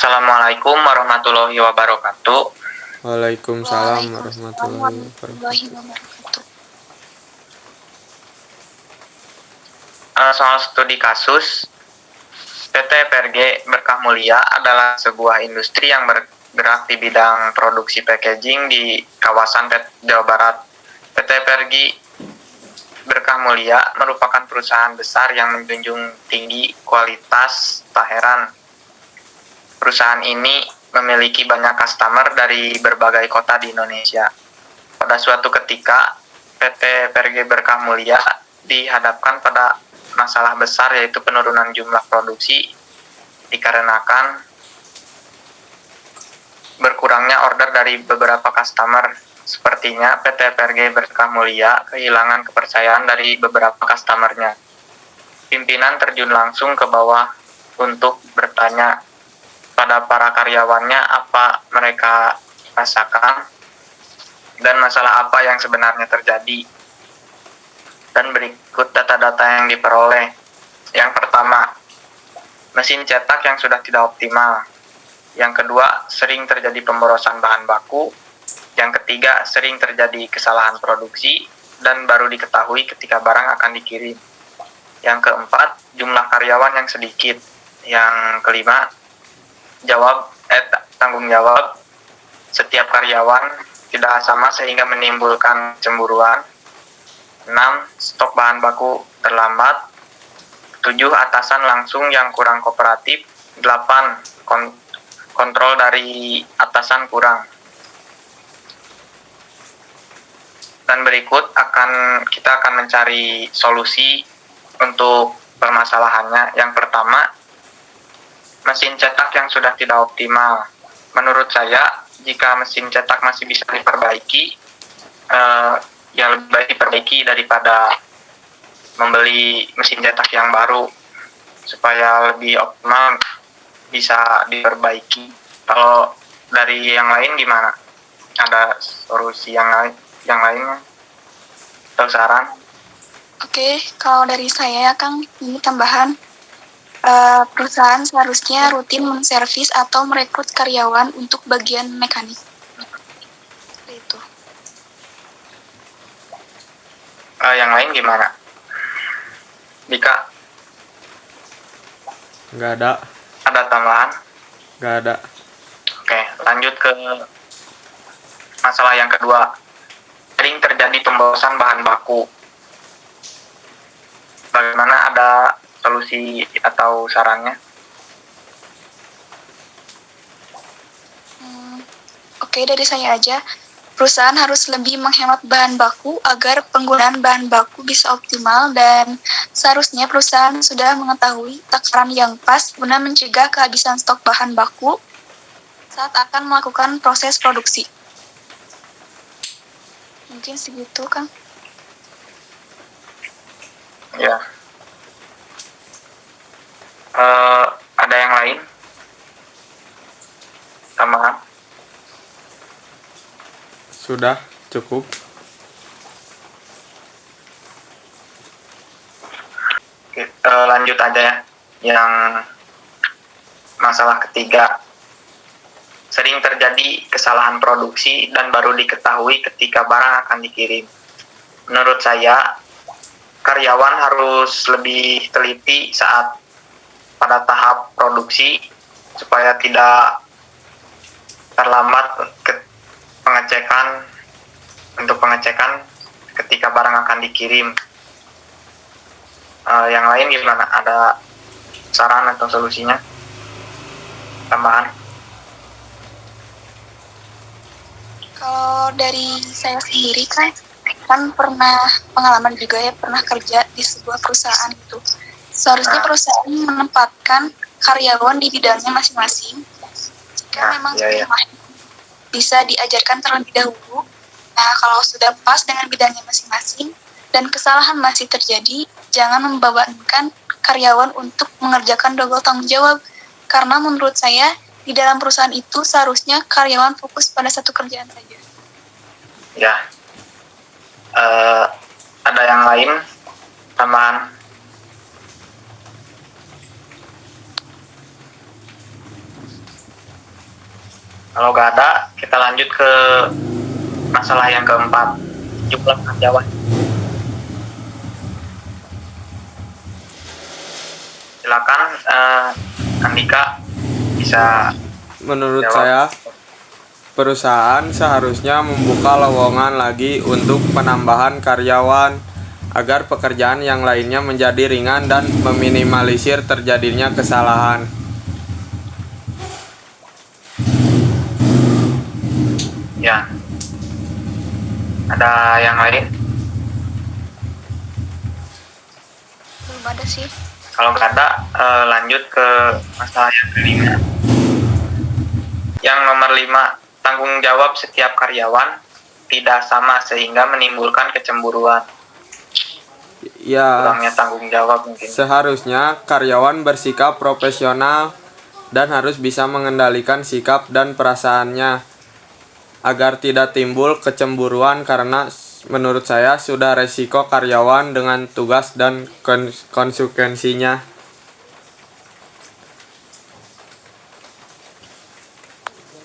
Assalamualaikum warahmatullahi wabarakatuh. Waalaikumsalam Waalaikumsalam warahmatullahi warahmatullahi wabarakatuh. wabarakatuh. Soal studi kasus, PT PRG Berkah Mulia adalah sebuah industri yang bergerak di bidang produksi packaging di kawasan Jawa Barat. PT PRG Berkah Mulia merupakan perusahaan besar yang menjunjung tinggi kualitas. Tak heran, perusahaan ini memiliki banyak customer dari berbagai kota di Indonesia. Pada suatu ketika, PT PRG Berkah Mulia dihadapkan pada masalah besar, yaitu penurunan jumlah produksi dikarenakan berkurangnya order dari beberapa customer. Sepertinya PT PRG Berkah Mulia kehilangan kepercayaan dari beberapa customernya. Pimpinan terjun langsung ke bawah untuk bertanya pada para karyawannya apa mereka rasakan dan masalah apa yang sebenarnya terjadi. Dan berikut data-data yang diperoleh. Yang pertama, mesin cetak yang sudah tidak optimal. Yang kedua, sering terjadi pemborosan bahan baku. Yang ketiga, sering terjadi kesalahan produksi dan baru diketahui ketika barang akan dikirim. Yang keempat, jumlah karyawan yang sedikit. Yang kelima, tanggung jawab setiap karyawan tidak sama sehingga menimbulkan cemburuan. 6. Stok bahan baku terlambat. 7. Atasan langsung yang kurang kooperatif. 8. Kontrol dari atasan kurang. Dan berikut kita akan mencari solusi untuk permasalahannya. Yang pertama, mesin cetak yang sudah tidak optimal. Menurut saya, jika mesin cetak masih bisa diperbaiki, ya lebih baik diperbaiki daripada membeli mesin cetak yang baru, supaya lebih optimal bisa diperbaiki. Kalau dari yang lain gimana? Ada solusi yang lainnya atau saran? Oke, kalau dari saya, Kang, ini tambahan. Perusahaan seharusnya rutin menservis atau merekrut karyawan untuk bagian mekanik. Seperti itu. Yang lain gimana? Dika? Nggak ada. Ada tambahan? Nggak ada. Oke, lanjut ke masalah yang kedua. Sering terjadi pemborosan bahan baku. Bagaimana, ada solusi atau sarannya? Oke, dari saya aja. Perusahaan harus lebih menghemat bahan baku agar penggunaan bahan baku bisa optimal, dan seharusnya perusahaan sudah mengetahui takaran yang pas guna mencegah kehabisan stok bahan baku saat akan melakukan proses produksi. Mungkin segitu, Kang. Ya. Ada yang lain? Tambahan? Sudah cukup. Lanjut aja ya. Yang masalah ketiga. Sering terjadi kesalahan produksi dan baru diketahui ketika barang akan dikirim. Menurut saya, karyawan harus lebih teliti saat pada tahap produksi supaya tidak terlambat pengecekan ketika barang akan dikirim. Yang lain gimana? Ada saran atau solusinya? Tambahan? Kalau dari saya sendiri, kan pernah pengalaman juga ya, pernah kerja di sebuah perusahaan itu. Seharusnya perusahaan menempatkan karyawan di bidangnya masing-masing. Jika memang bisa diajarkan terlebih dahulu. Nah, kalau sudah pas dengan bidangnya masing-masing dan kesalahan masih terjadi, jangan membebankan karyawan untuk mengerjakan double tanggung jawab. Karena menurut saya, di dalam perusahaan itu seharusnya karyawan fokus pada satu kerjaan saja. Ya. Ada yang lain? Tambahan? Kalau nggak ada, kita lanjut ke masalah yang keempat, jumlah karyawan. Silakan, Andika bisa Menurut jawab. saya, perusahaan seharusnya membuka lowongan lagi untuk penambahan karyawan agar pekerjaan yang lainnya menjadi ringan dan meminimalisir terjadinya kesalahan. Ya, ada yang lain? Belum ada sih. Kalau nggak ada, lanjut ke masalah yang kelima. Yang nomor 5, tanggung jawab setiap karyawan tidak sama sehingga menimbulkan kecemburuan. Ya, Kurangnya tanggung jawab mungkin. seharusnya karyawan bersikap profesional dan harus bisa mengendalikan sikap dan perasaannya agar tidak timbul kecemburuan karena menurut saya sudah resiko karyawan dengan tugas dan konsekuensinya.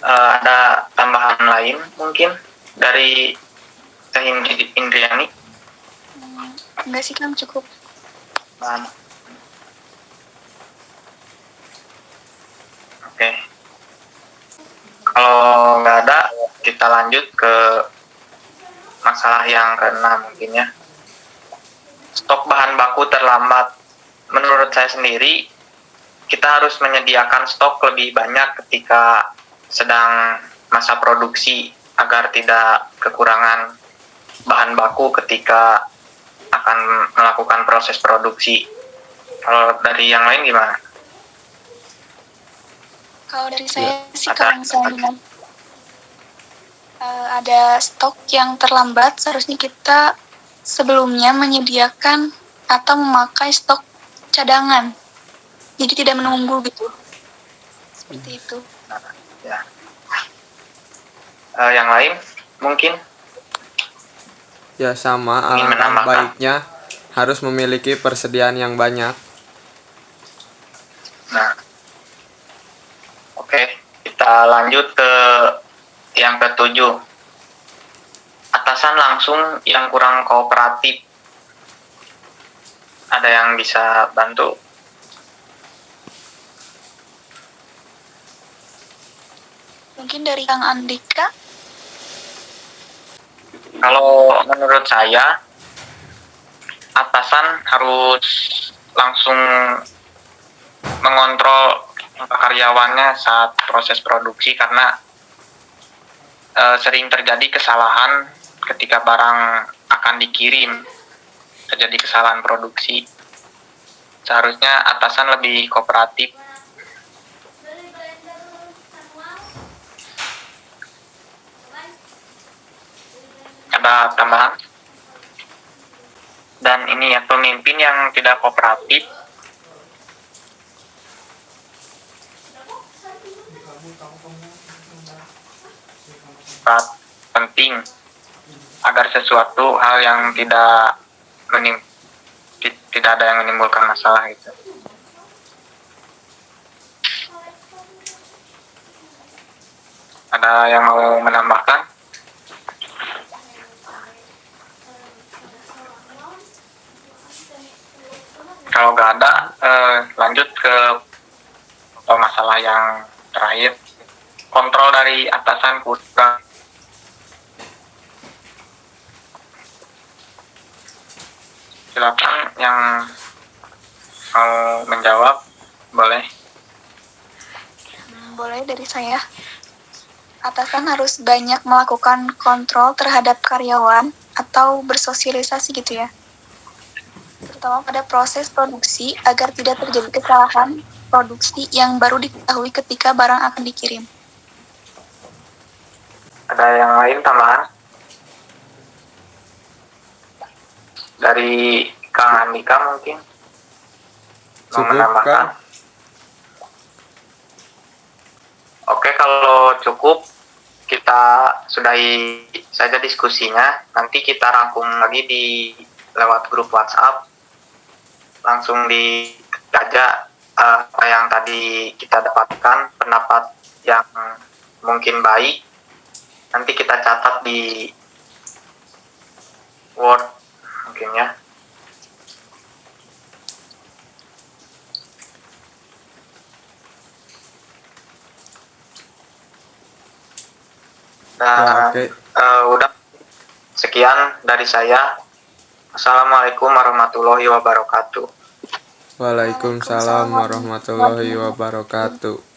Ada tambahan lain mungkin dari Teh Indriani? Enggak sih, Kang, cukup. Paham. Oke. Kalau nggak ada, kita lanjut ke masalah yang keenam mungkin ya. Stok bahan baku terlambat. Menurut saya sendiri, kita harus menyediakan stok lebih banyak ketika sedang masa produksi agar tidak kekurangan bahan baku ketika akan melakukan proses produksi. Kalau dari yang lain gimana? Kalau dari saya sih, Ada- kalau misalnya ada stok yang terlambat, seharusnya kita sebelumnya menyediakan atau memakai stok cadangan. Jadi tidak menunggu gitu. Seperti itu. Ya. Yang lain mungkin? Ya sama, Ingin alangkah menambahkan? baiknya harus memiliki persediaan yang banyak. Nah, oke, kita lanjut ke yang ketujuh. Atasan langsung yang kurang kooperatif. Ada yang bisa bantu? Mungkin dari Kang Andika. Kalau menurut saya, atasan harus langsung mengontrol karyawannya saat proses produksi karena sering terjadi kesalahan ketika barang akan dikirim, terjadi kesalahan produksi. Seharusnya atasan lebih kooperatif. Ada tambahan? Dan ini ya, pemimpin yang tidak kooperatif sangat penting agar sesuatu hal yang tidak ada yang menimbulkan masalah gitu. Ada yang mau menambahkan? Kalau nggak ada, lanjut ke masalah yang terakhir. Kontrol dari atasan kurang. Silakan yang mau menjawab, boleh. Boleh dari saya. Atasan harus banyak melakukan kontrol terhadap karyawan atau bersosialisasi gitu ya. Terutama pada proses produksi agar tidak terjadi kesalahan produksi yang baru diketahui ketika barang akan dikirim. Ada yang lain tambahan? Dari Kang Andika mungkin? Mau Cukup, menambahkan? Kang. Oke, kalau cukup, kita sudahi saja diskusinya. Nanti kita rangkum lagi lewat grup WhatsApp. Langsung aja apa yang tadi kita dapatkan, pendapat yang mungkin baik, nanti kita catat di Word mungkin ya. Ya, oke. Udah sekian dari saya. Assalamualaikum warahmatullahi wabarakatuh. Waalaikumsalam warahmatullahi wabarakatuh.